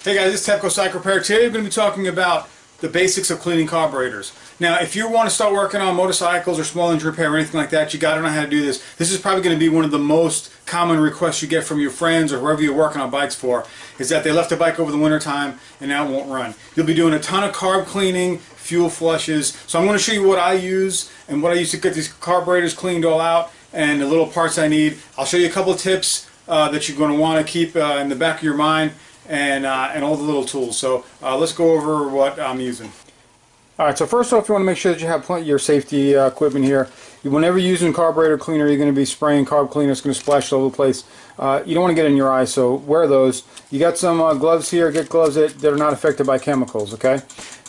Hey guys, this is Tepco Cycle Repair. Today we're going to be talking about the basics of cleaning carburetors. Now, if you want to start working on motorcycles or small engine repair or anything like that, you got to know how to do this. This is probably going to be one of the most common requests you get from your friends or whoever you're working on bikes for, is that they left their bike over the winter time and now it won't run. You'll be doing a ton of carb cleaning, fuel flushes. So I'm going to show you what I use and what I use to get these carburetors cleaned all out and the little parts I need. I'll show you a couple of tips that you're going to want to keep in the back of your mind, and all the little tools. So let's go over what I'm using. Alright, so first off, you want to make sure that you have plenty of your safety equipment here. Whenever you're using carburetor cleaner, you're going to be spraying carb cleaner. It's going to splash all over the place. You don't want to get in your eyes, so wear those. You got some gloves here. Get gloves that are not affected by chemicals, okay?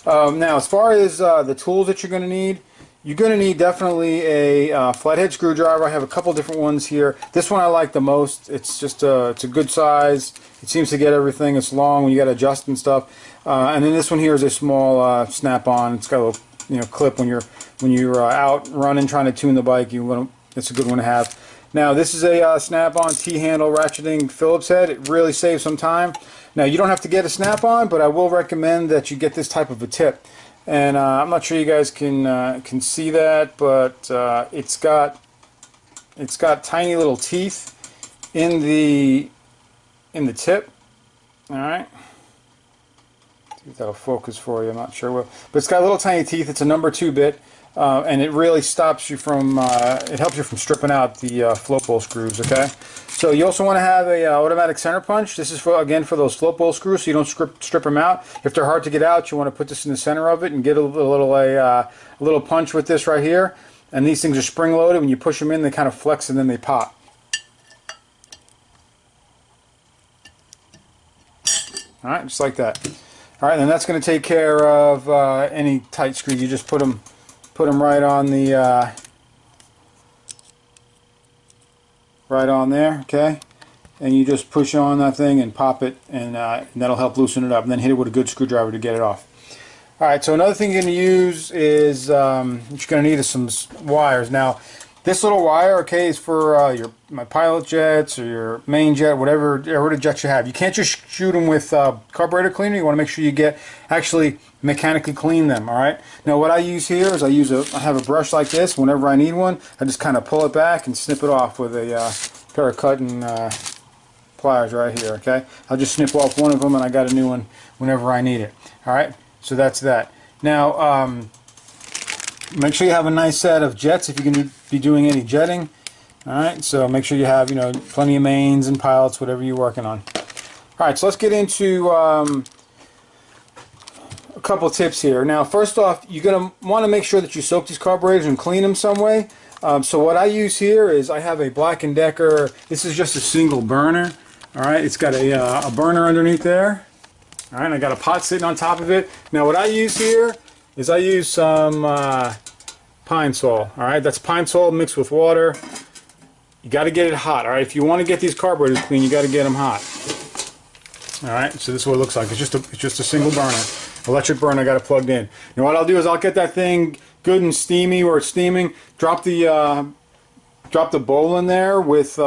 Now, as far as the tools that you're going to need, you're going to need definitely a flathead screwdriver. I have a couple different ones here. This one I like the most. It's just it's a good size. It seems to get everything. It's long when you got to adjust and stuff. And then this one here is a small snap-on. It's got a little clip when you're out running trying to tune the bike. It's a good one to have. Now this is a snap-on T-handle ratcheting Phillips head. It really saves some time. Now you don't have to get a snap-on, but I will recommend that you get this type of a tip. And I'm not sure you guys can see that, but it's got tiny little teeth in the tip. All right, see if that'll focus for you. I'm not sure what, but it's got little tiny teeth. It's a number 2 bit, and it really stops you from. It helps you from stripping out the float bowl screws. Okay, so you also want to have a automatic center punch. This is again for those float bowl screws, so you don't strip them out. If they're hard to get out, you want to put this in the center of it and get a little punch with this right here. And these things are spring loaded. When you push them in, they kind of flex and then they pop. All right, just like that. All right, and that's going to take care of any tight screws. You just put them right on the right on there, okay? And you just push on that thing and pop it, and that'll help loosen it up. And then hit it with a good screwdriver to get it off. All right, so another thing you're going to use is what you're going to need is some wires. Now, this little wire, okay, is for my pilot jets or your main jet, whatever jets you have. You can't just shoot them with carburetor cleaner. You want to make sure you actually mechanically clean them. All right. Now, what I use here is I have a brush like this. Whenever I need one, I just kind of pull it back and snip it off with a pair of cutting pliers right here. Okay. I'll just snip off one of them, and I got a new one whenever I need it. All right. So that's that. Now, make sure you have a nice set of jets if you're going to be doing any jetting. Alright, so make sure you have, plenty of mains and pilots, whatever you're working on. Alright, so let's get into a couple tips here. Now, first off, you're going to want to make sure that you soak these carburetors and clean them some way. So what I use here is I have a Black & Decker. This is just a single burner. Alright, it's got a burner underneath there. Alright, I got a pot sitting on top of it. Now, what I use here is I use some PineSol. Alright, that's PineSol mixed with water. You got to get it hot. Alright, if you want to get these carburetors clean, you got to get them hot. Alright, so this is what it looks like. It's just a single burner. Electric burner I got it plugged in. Now what I'll do is I'll get that thing good and steamy where it's steaming. Drop the bowl in there with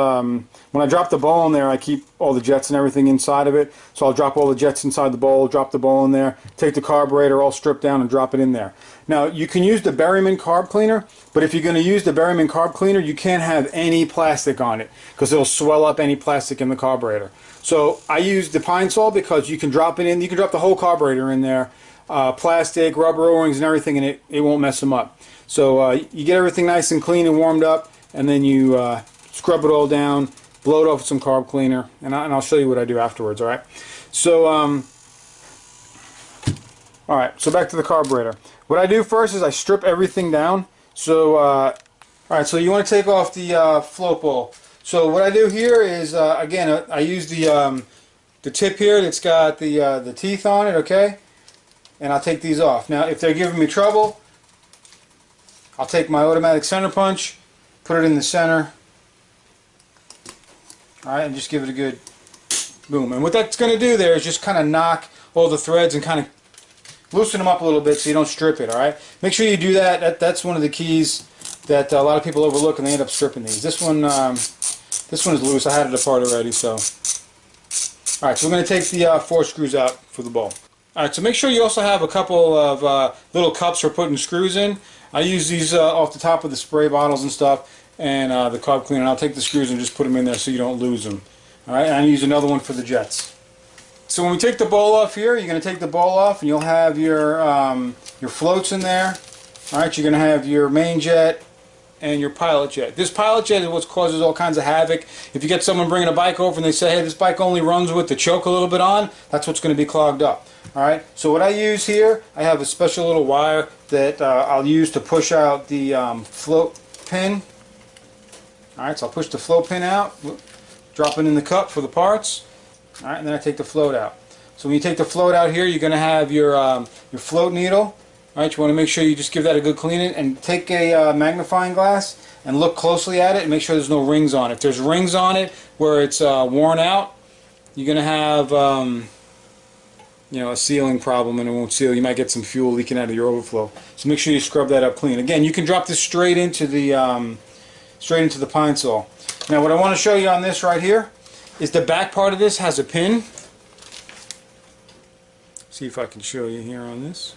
when I drop the bowl in there, I keep all the jets and everything inside of it. So I'll drop all the jets inside the bowl, drop the bowl in there, take the carburetor all stripped down and drop it in there. Now you can use the Berryman carb cleaner, but if you're going to use the Berryman carb cleaner, you can't have any plastic on it because it'll swell up any plastic in the carburetor. So I use the PineSol because you can drop it in. You can drop the whole carburetor in there, plastic, rubber O-rings, and everything, and it won't mess them up. So you get everything nice and clean and warmed up, and then you scrub it all down, blow it off with some carb cleaner, and I'll show you what I do afterwards. All right. So all right. So back to the carburetor. What I do first is I strip everything down. So all right. So you want to take off the float bowl. So what I do here is again I use the tip here that's got the teeth on it. Okay. And I'll take these off. Now, if they're giving me trouble, I'll take my automatic center punch, put it in the center. Alright, and just give it a good boom. And what that's going to do there is just kind of knock all the threads and kind of loosen them up a little bit so you don't strip it. Alright, make sure you do that. That's one of the keys that a lot of people overlook and they end up stripping these. This one is loose. I had it apart already, so Alright, so we're going to take the 4 screws out for the bowl. Alright, so make sure you also have a couple of little cups for putting screws in. I use these off the top of the spray bottles and stuff, and the carb cleaner. And I'll take the screws and just put them in there so you don't lose them. Alright, and I use another one for the jets. So when we take the bowl off here, you're going to take the bowl off and you'll have your floats in there. Alright, you're going to have your main jet and your pilot jet. This pilot jet is what causes all kinds of havoc. If you get someone bringing a bike over and they say, hey, this bike only runs with the choke a little bit on, that's what's going to be clogged up. Alright, so what I use here, I have a special little wire that I'll use to push out the float pin. Alright, so I'll push the float pin out, drop it in the cup for the parts. Alright, and then I take the float out. So when you take the float out here, you're going to have your float needle. Alright, you want to make sure you just give that a good cleaning, and take a magnifying glass and look closely at it and make sure there's no rings on it. If there's rings on it where it's worn out, you're going to have a sealing problem and it won't seal. You might get some fuel leaking out of your overflow. So make sure you scrub that up clean. Again, you can drop this straight into the PineSol. Now what I want to show you on this right here is the back part of this has a pin. See if I can show you here on this.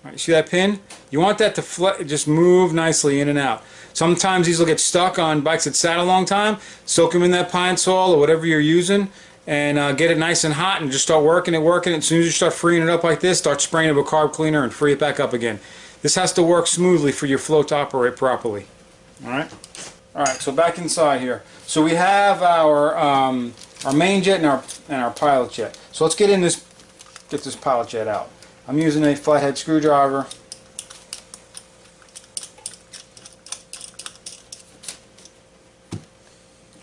Alright, see that pin? You want that to just move nicely in and out. Sometimes these will get stuck on bikes that sat a long time. Soak them in that PineSol or whatever you're using and get it nice and hot and just start working it. As soon as you start freeing it up like this, start spraying it with carb cleaner and free it back up again. This has to work smoothly for your float to operate properly. Alright? Alright, so back inside here. So we have our main jet and our pilot jet. So let's get this pilot jet out. I'm using a flathead screwdriver.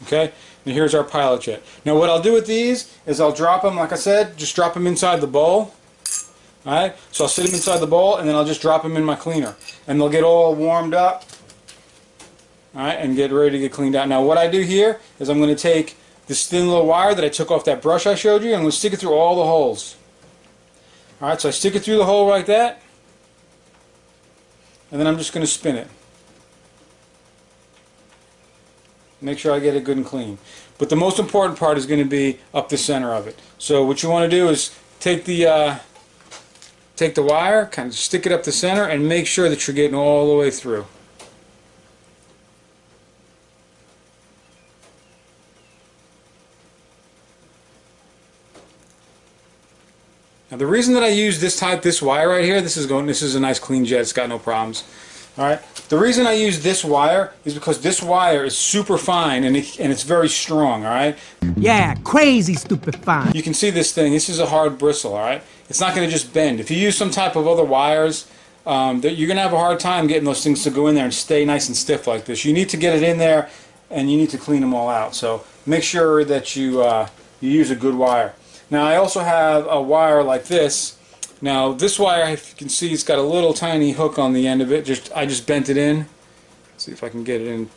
Okay, and here's our pilot jet. Now what I'll do with these is I'll drop them, like I said, just drop them inside the bowl. Alright, so I'll sit them inside the bowl and then I'll just drop them in my cleaner. And they'll get all warmed up. Alright, and get ready to get cleaned out. Now what I do here is I'm going to take this thin little wire that I took off that brush I showed you, and I'm going to stick it through all the holes. Alright, so I stick it through the hole like that, and then I'm just going to spin it. Make sure I get it good and clean. But the most important part is going to be up the center of it. So what you want to do is take the wire, kind of stick it up the center, and make sure that you're getting all the way through. Now the reason that I use this wire right here, this is a nice clean jet, it's got no problems. Alright, the reason I use this wire is because this wire is super fine and it's very strong, alright? Yeah, crazy stupid fine. You can see this thing, this is a hard bristle, alright? It's not going to just bend. If you use some type of other wires, you're going to have a hard time getting those things to go in there and stay nice and stiff like this. You need to get it in there and you need to clean them all out. So make sure that you use a good wire. Now I also have a wire like this. Now this wire, if you can see, it's got a little tiny hook on the end of it. I just bent it in. Let's see if I can get it in.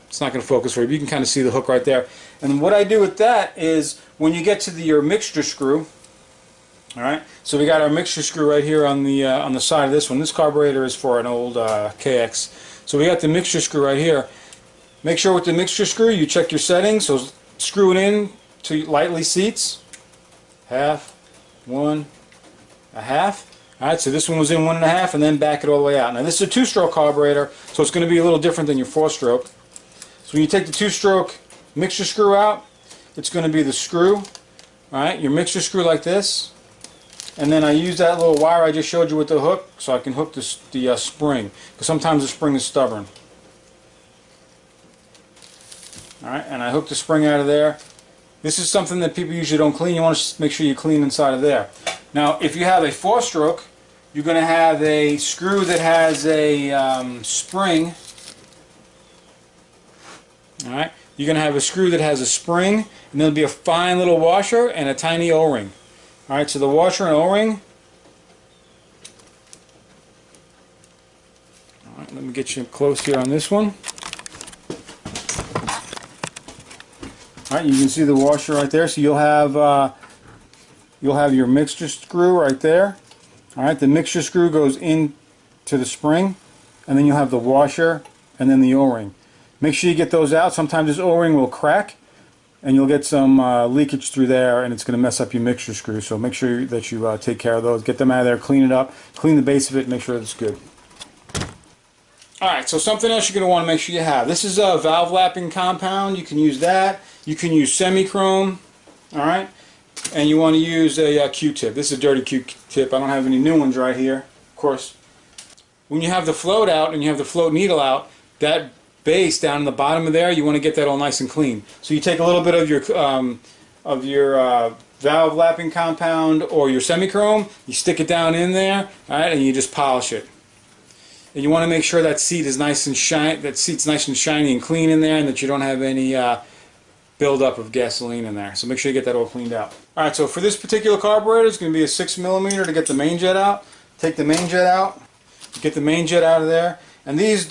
It's not going to focus for you, but you can kind of see the hook right there. And what I do with that is when you get to your mixture screw, alright, so we got our mixture screw right here on the side of this one. This carburetor is for an old KX. So we got the mixture screw right here. Make sure with the mixture screw you check your settings. So screw it in to lightly seats. Half, 1, a half. Alright, so this one was in 1 1/2 and then back it all the way out. Now this is a 2-stroke carburetor, so it's going to be a little different than your 4-stroke. So when you take the 2-stroke mixture screw out, it's going to be the screw. Alright, your mixture screw like this. And then I use that little wire I just showed you with the hook so I can hook the spring. Because sometimes the spring is stubborn. Alright, and I hook the spring out of there. This is something that people usually don't clean. You want to make sure you clean inside of there. Now, if you have a 4-stroke, you're going to have a screw that has a spring. Alright, you're going to have a screw that has a spring, and there'll be a fine little washer and a tiny O-ring. Alright, so the washer and O-ring. Alright, let me get you close here on this one. Alright, you can see the washer right there, so you'll have your mixture screw right there. Alright, the mixture screw goes into the spring, and then you'll have the washer and then the O-ring. Make sure you get those out. Sometimes this O-ring will crack and you'll get some leakage through there, and it's going to mess up your mixture screw. So make sure that you take care of those. Get them out of there, clean it up, clean the base of it, make sure it's good. Alright, so something else you're going to want to make sure you have. This is a valve lapping compound. You can use that. You can use semi-chrome. Alright, and you want to use a Q-tip. This is a dirty Q-tip. I don't have any new ones right here, of course. When you have the float out and you have the float needle out, that base down in the bottom of there, you want to get that all nice and clean. So you take a little bit of your valve lapping compound or your semi-chrome, you stick it down in there, alright, and you just polish it. And you want to make sure that seat is nice and seat's nice and shiny and clean in there, and that you don't have any buildup of gasoline in there. So make sure you get that all cleaned out. Alright, so for this particular carburetor, it's going to be a 6mm to get the main jet out. Take the main jet out, get the main jet out of there. And these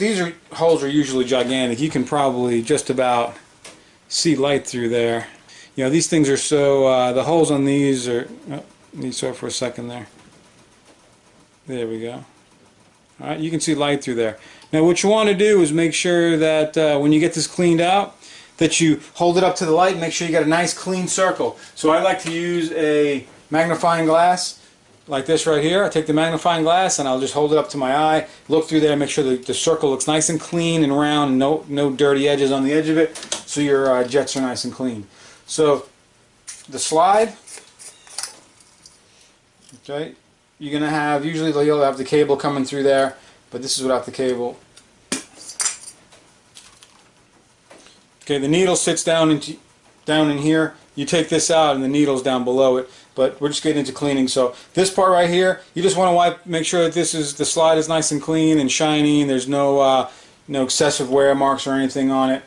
holes are usually gigantic. You can probably just about see light through there. You know, these things are so, the holes on these are, oh, need to for a second there. There we go. Alright, you can see light through there. Now what you want to do is make sure that when you get this cleaned out, that you hold it up to the light and make sure you got a nice clean circle. So I like to use a magnifying glass like this right here. I take the magnifying glass and I'll just hold it up to my eye, look through there, make sure that the circle looks nice and clean and round, and no dirty edges on the edge of it, so your jets are nice and clean. So the slide, okay, you're going to have, usually you'll have the cable coming through there, but this is without the cable. Okay, the needle sits down in here. You take this out and the needle's down below it, but we're just getting into cleaning. So this part right here, you just want to wipe, make sure that the slide is nice and clean and shiny, and there's no excessive wear marks or anything on it.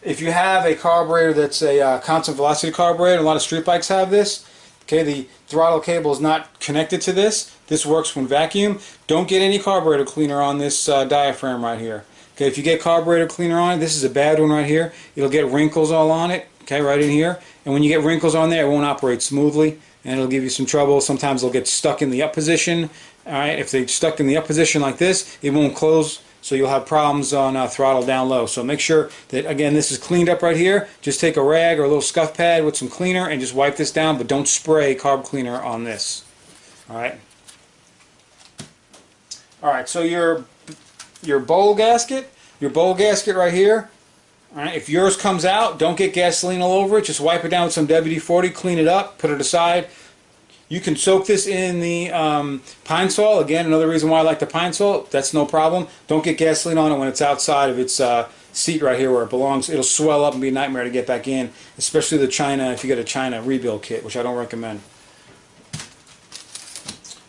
If you have a carburetor that's a constant velocity carburetor, a lot of street bikes have this. Okay, the throttle cable is not connected to this. This works when vacuum. Don't get any carburetor cleaner on this diaphragm right here. Okay, if you get carburetor cleaner on it, this is a bad one right here. It'll get wrinkles all on it. Okay, right in here. And when you get wrinkles on there, it won't operate smoothly, and it'll give you some trouble. Sometimes they'll get stuck in the up position. Alright, if they're stuck in the up position like this, it won't close, so you'll have problems on throttle down low. So make sure that, again, this is cleaned up right here. Just take a rag or a little scuff pad with some cleaner and just wipe this down, but don't spray carb cleaner on this. Alright. Alright, so your bowl gasket right here. Alright, if yours comes out, don't get gasoline all over it. Just wipe it down with some WD-40, clean it up, put it aside. You can soak this in the PineSol. Again, another reason why I like the PineSol. That's no problem. Don't get gasoline on it when it's outside of its seat right here where it belongs. It'll swell up and be a nightmare to get back in, especially the China, if you get a China rebuild kit, which I don't recommend.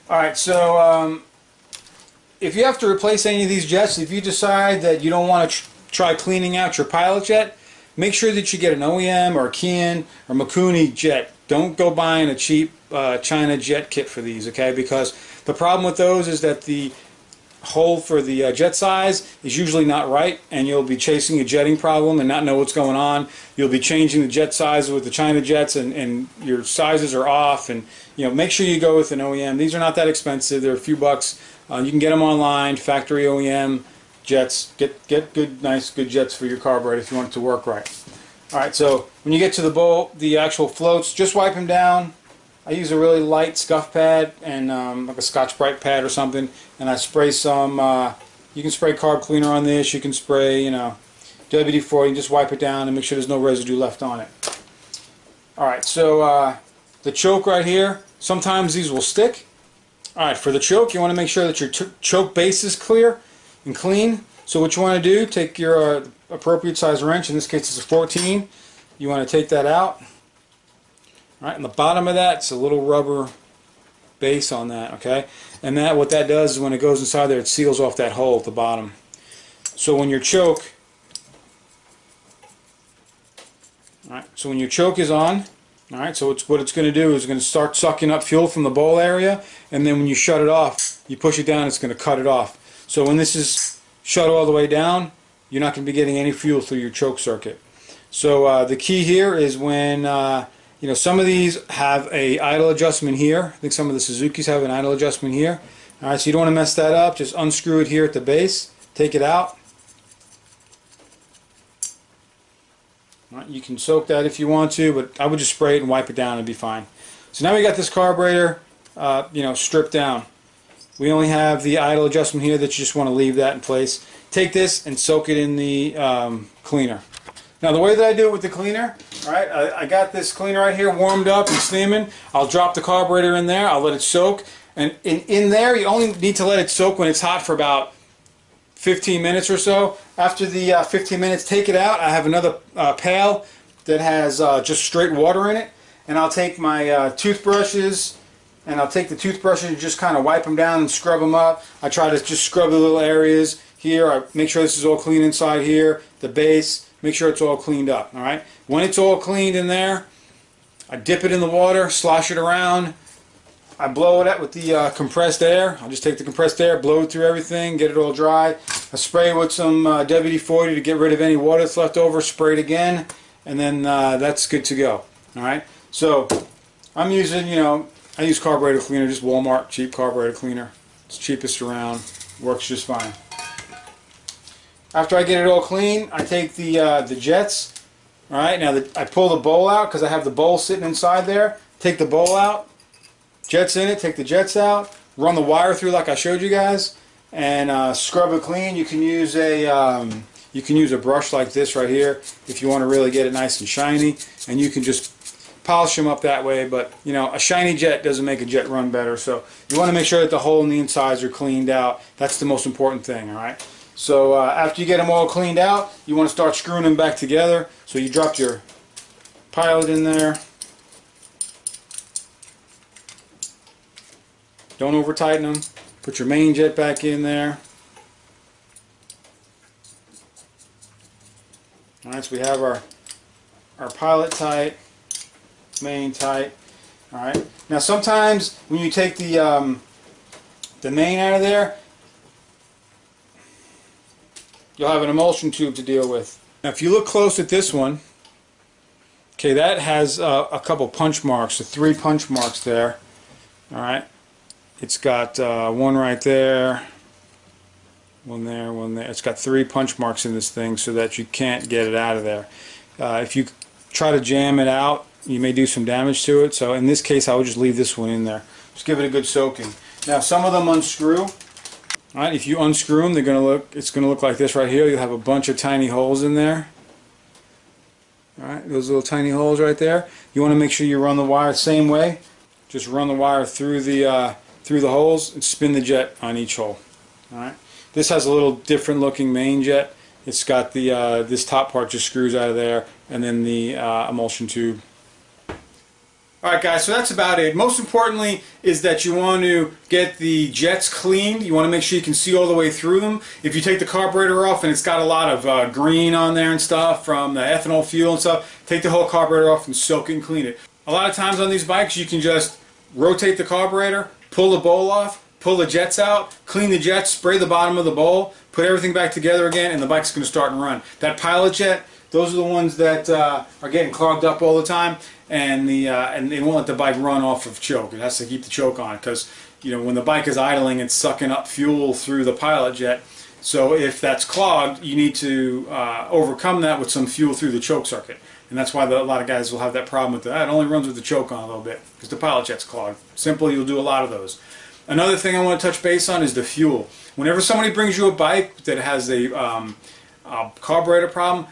Alright, so if you have to replace any of these jets, if you decide that you don't want to try cleaning out your pilot jet, make sure that you get an OEM or a Kian or Mikuni jet. Don't go buying a cheap China jet kit for these, okay? Because the problem with those is that the hole for the jet size is usually not right, and you'll be chasing a jetting problem and not know what's going on. You'll be changing the jet size with the China jets, and your sizes are off. And make sure you go with an OEM. These are not that expensive. They're a few bucks. You can get them online, factory OEM jets. Get good, nice, good jets for your carburetor if you want it to work right. Alright, so when you get to the bowl, the actual floats, just wipe them down. I use a really light scuff pad and like a Scotch-Brite pad or something, and I spray some, you can spray carb cleaner on this, you can spray, WD-40, just wipe it down and make sure there's no residue left on it. Alright, so the choke right here, sometimes these will stick. Alright, for the choke, you want to make sure that your choke base is clear and clean. So what you want to do, take your appropriate size wrench, in this case it's a 14, you want to take that out. Right, and the bottom of that, it's a little rubber base on that, okay? And what that does is when it goes inside there, it seals off that hole at the bottom. So when your choke, alright, so when your choke is on, alright, so what it's going to do is it's going to start sucking up fuel from the bowl area, and then when you shut it off, you push it down, it's going to cut it off. So when this is shut all the way down, you're not going to be getting any fuel through your choke circuit. So the key here is when some of these have a idle adjustment here. I think some of the Suzukis have an idle adjustment here. Alright, so you don't want to mess that up. Just unscrew it here at the base. Take it out. Right, you can soak that if you want to, but I would just spray it and wipe it down and be fine. So now we got this carburetor, stripped down. We only have the idle adjustment here that you just want to leave that in place. Take this and soak it in the cleaner. Now the way that I do it with the cleaner, all right, I got this cleaner right here warmed up and steaming. I'll drop the carburetor in there, I'll let it soak, and in there you only need to let it soak when it's hot for about 15 minutes or so. After the 15 minutes, take it out. I have another pail that has just straight water in it, and I'll take my toothbrushes, and I'll take the toothbrushes and just kind of wipe them down and scrub them up. I try to just scrub the little areas here. I make sure this is all clean inside here, the base, make sure it's all cleaned up. All right. When it's all cleaned in there, I dip it in the water, slosh it around. I blow it out with the compressed air. I'll just take the compressed air, blow it through everything, get it all dry. I spray it with some WD-40 to get rid of any water that's left over, spray it again, and then that's good to go. Alright, so I'm using, I use carburetor cleaner, just Walmart cheap carburetor cleaner. It's cheapest around, works just fine. After I get it all clean, I take the jets. Alright, now I pull the bowl out because I have the bowl sitting inside there. Take the bowl out. Jets in it, take the jets out, run the wire through like I showed you guys, and scrub it clean. You can use a brush like this right here if you want to really get it nice and shiny, and you can just polish them up that way. But a shiny jet doesn't make a jet run better, so you want to make sure that the hole in the insides are cleaned out. That's the most important thing. All right. So after you get them all cleaned out, you want to start screwing them back together. So you drop your pilot in there. Don't over tighten them. Put your main jet back in there. Alright, so we have our pilot tight, main tight. Alright. Now sometimes when you take the main out of there, you'll have an emulsion tube to deal with. Now if you look close at this one, okay, that has a couple punch marks, so 3 punch marks there. Alright. It's got one right there, one there, one there. It's got 3 punch marks in this thing so that you can't get it out of there. If you try to jam it out, you may do some damage to it. So in this case, I would just leave this one in there. Just give it a good soaking. Now some of them unscrew. All right, if you unscrew them, it's going to look like this right here. You'll have a bunch of tiny holes in there. All right, those little tiny holes right there. You want to make sure you run the wire the same way. Just run the wire through the holes and spin the jet on each hole. Alright. This has a little different looking main jet. It's got the this top part just screws out of there, and then the emulsion tube. Alright guys, so that's about it. Most importantly is that you want to get the jets cleaned. You want to make sure you can see all the way through them. If you take the carburetor off and it's got a lot of green on there and stuff from the ethanol fuel and stuff, take the whole carburetor off and soak it and clean it. A lot of times on these bikes you can just rotate the carburetor, pull the bowl off, pull the jets out, clean the jets, spray the bottom of the bowl, put everything back together again, and the bike's going to start and run. That pilot jet, those are the ones that are getting clogged up all the time, and they won't let the bike run off of choke. It has to keep the choke on, because when the bike is idling, it's sucking up fuel through the pilot jet. So if that's clogged, you need to overcome that with some fuel through the choke circuit. And that's why a lot of guys will have that problem with that. It only runs with the choke on a little bit because the pilot jet's clogged. Simple, you'll do a lot of those. Another thing I want to touch base on is the fuel. Whenever somebody brings you a bike that has a carburetor problem,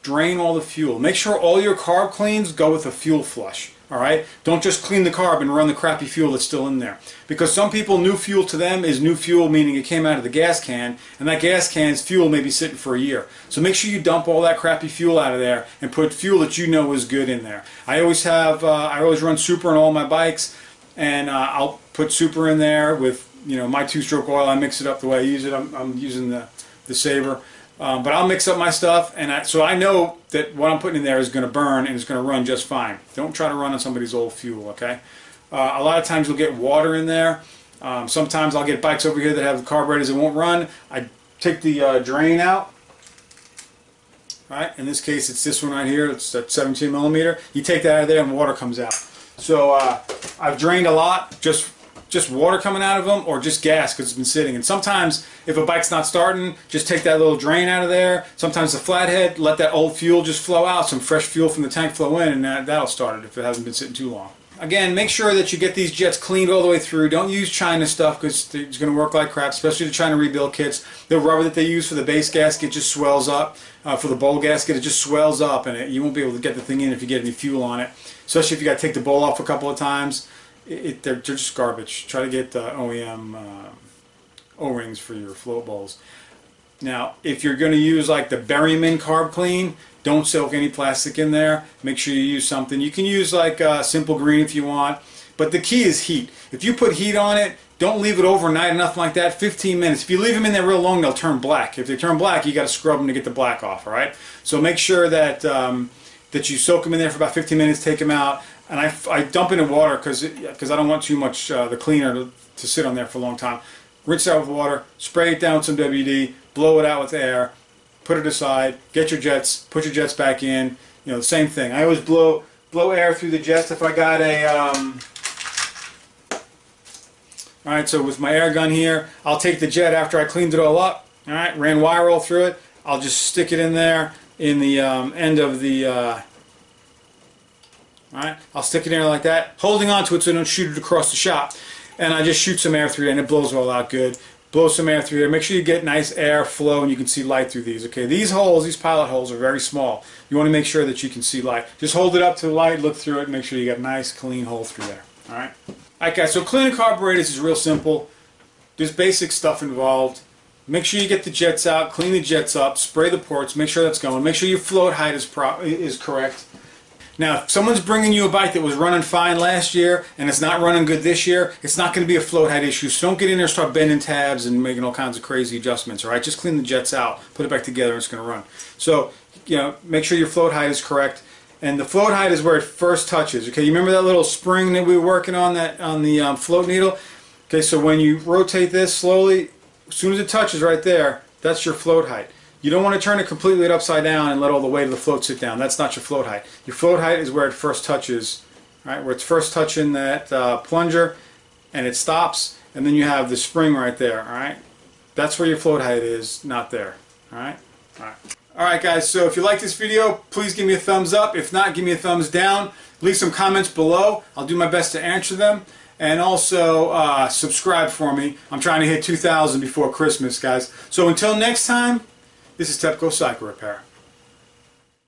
drain all the fuel. Make sure all your carb cleans go with a fuel flush. Alright? Don't just clean the carb and run the crappy fuel that's still in there. Because some people, new fuel to them is new fuel, meaning it came out of the gas can, and that gas can's fuel may be sitting for a year. So make sure you dump all that crappy fuel out of there and put fuel that you know is good in there. I always run super on all my bikes, and I'll put super in there with my 2-stroke oil. I mix it up the way I use it. I'm using the Sabre. But I'll mix up my stuff, and so I know that what I'm putting in there is going to burn and it's going to run just fine. Don't try to run on somebody's old fuel, okay? A lot of times you'll get water in there. Sometimes I'll get bikes over here that have carburetors that won't run. I take the drain out. Right? In this case, it's this one right here. It's that 17mm. You take that out of there and water comes out. So I've drained a lot just just water coming out of them or just gas because it's been sitting. And sometimes if a bike's not starting, just take that little drain out of there. Sometimes the flathead, let that old fuel just flow out, some fresh fuel from the tank flow in, and that'll start it if it hasn't been sitting too long. Again, make sure that you get these jets cleaned all the way through. Don't use China stuff because it's going to work like crap, especially the China rebuild kits. The rubber that they use for the base gasket just swells up. For the bowl gasket, it just swells up, and you won't be able to get the thing in if you get any fuel on it. Especially if you got to take the bowl off a couple of times. They're just garbage. Try to get OEM O-rings for your float bowls. Now, if you're going to use like the Berryman Carb Clean, don't soak any plastic in there. Make sure you use something. You can use like Simple Green if you want, but the key is heat. If you put heat on it, don't leave it overnight or nothing like that. 15 minutes. If you leave them in there real long, they'll turn black. If they turn black, you got to scrub them to get the black off. All right. So make sure that that you soak them in there for about 15 minutes. Take them out, and I dump it in water because I don't want too much the cleaner to sit on there for a long time. Rinse it out with water. Spray it down with some WD. Blow it out with air. Put it aside, get your jets, put your jets back in. You know, the same thing. I always blow air through the jets if I got a alright, so with my air gun here, I'll take the jet after I cleaned it all up. Alright, ran wire roll through it. I'll just stick it in there in the end of the alright, I'll stick it in there like that, holding on to it so I don't shoot it across the shop. And I just shoot some air through it and it blows all out good. Blow some air through there. Make sure you get nice air flow and you can see light through these. Okay, these holes, these pilot holes are very small. You want to make sure that you can see light. Just hold it up to the light, look through it, and make sure you got a nice clean hole through there. Alright? Alright guys, so cleaning carburetors is real simple. There's basic stuff involved. Make sure you get the jets out, clean the jets up, spray the ports, make sure that's going. Make sure your float height is correct. Now, if someone's bringing you a bike that was running fine last year and it's not running good this year, it's not going to be a float height issue. So don't get in there and start bending tabs and making all kinds of crazy adjustments. All right, just clean the jets out, put it back together, and it's going to run. So, you know, make sure your float height is correct. And the float height is where it first touches. Okay, you remember that little spring that we were working on on the float needle? Okay, so when you rotate this slowly, as soon as it touches right there, that's your float height. You don't want to turn it completely upside down and let all the weight of the float sit down. That's not your float height. Your float height is where it first touches, right? Where it's first touching that plunger, and it stops, and then you have the spring right there. All right, that's where your float height is, not there. All right, all right, all right, guys. So if you like this video, please give me a thumbs up. If not, give me a thumbs down. Leave some comments below. I'll do my best to answer them. And also subscribe for me. I'm trying to hit 2,000 before Christmas, guys. So until next time. This is TEPCO Cycle Repair.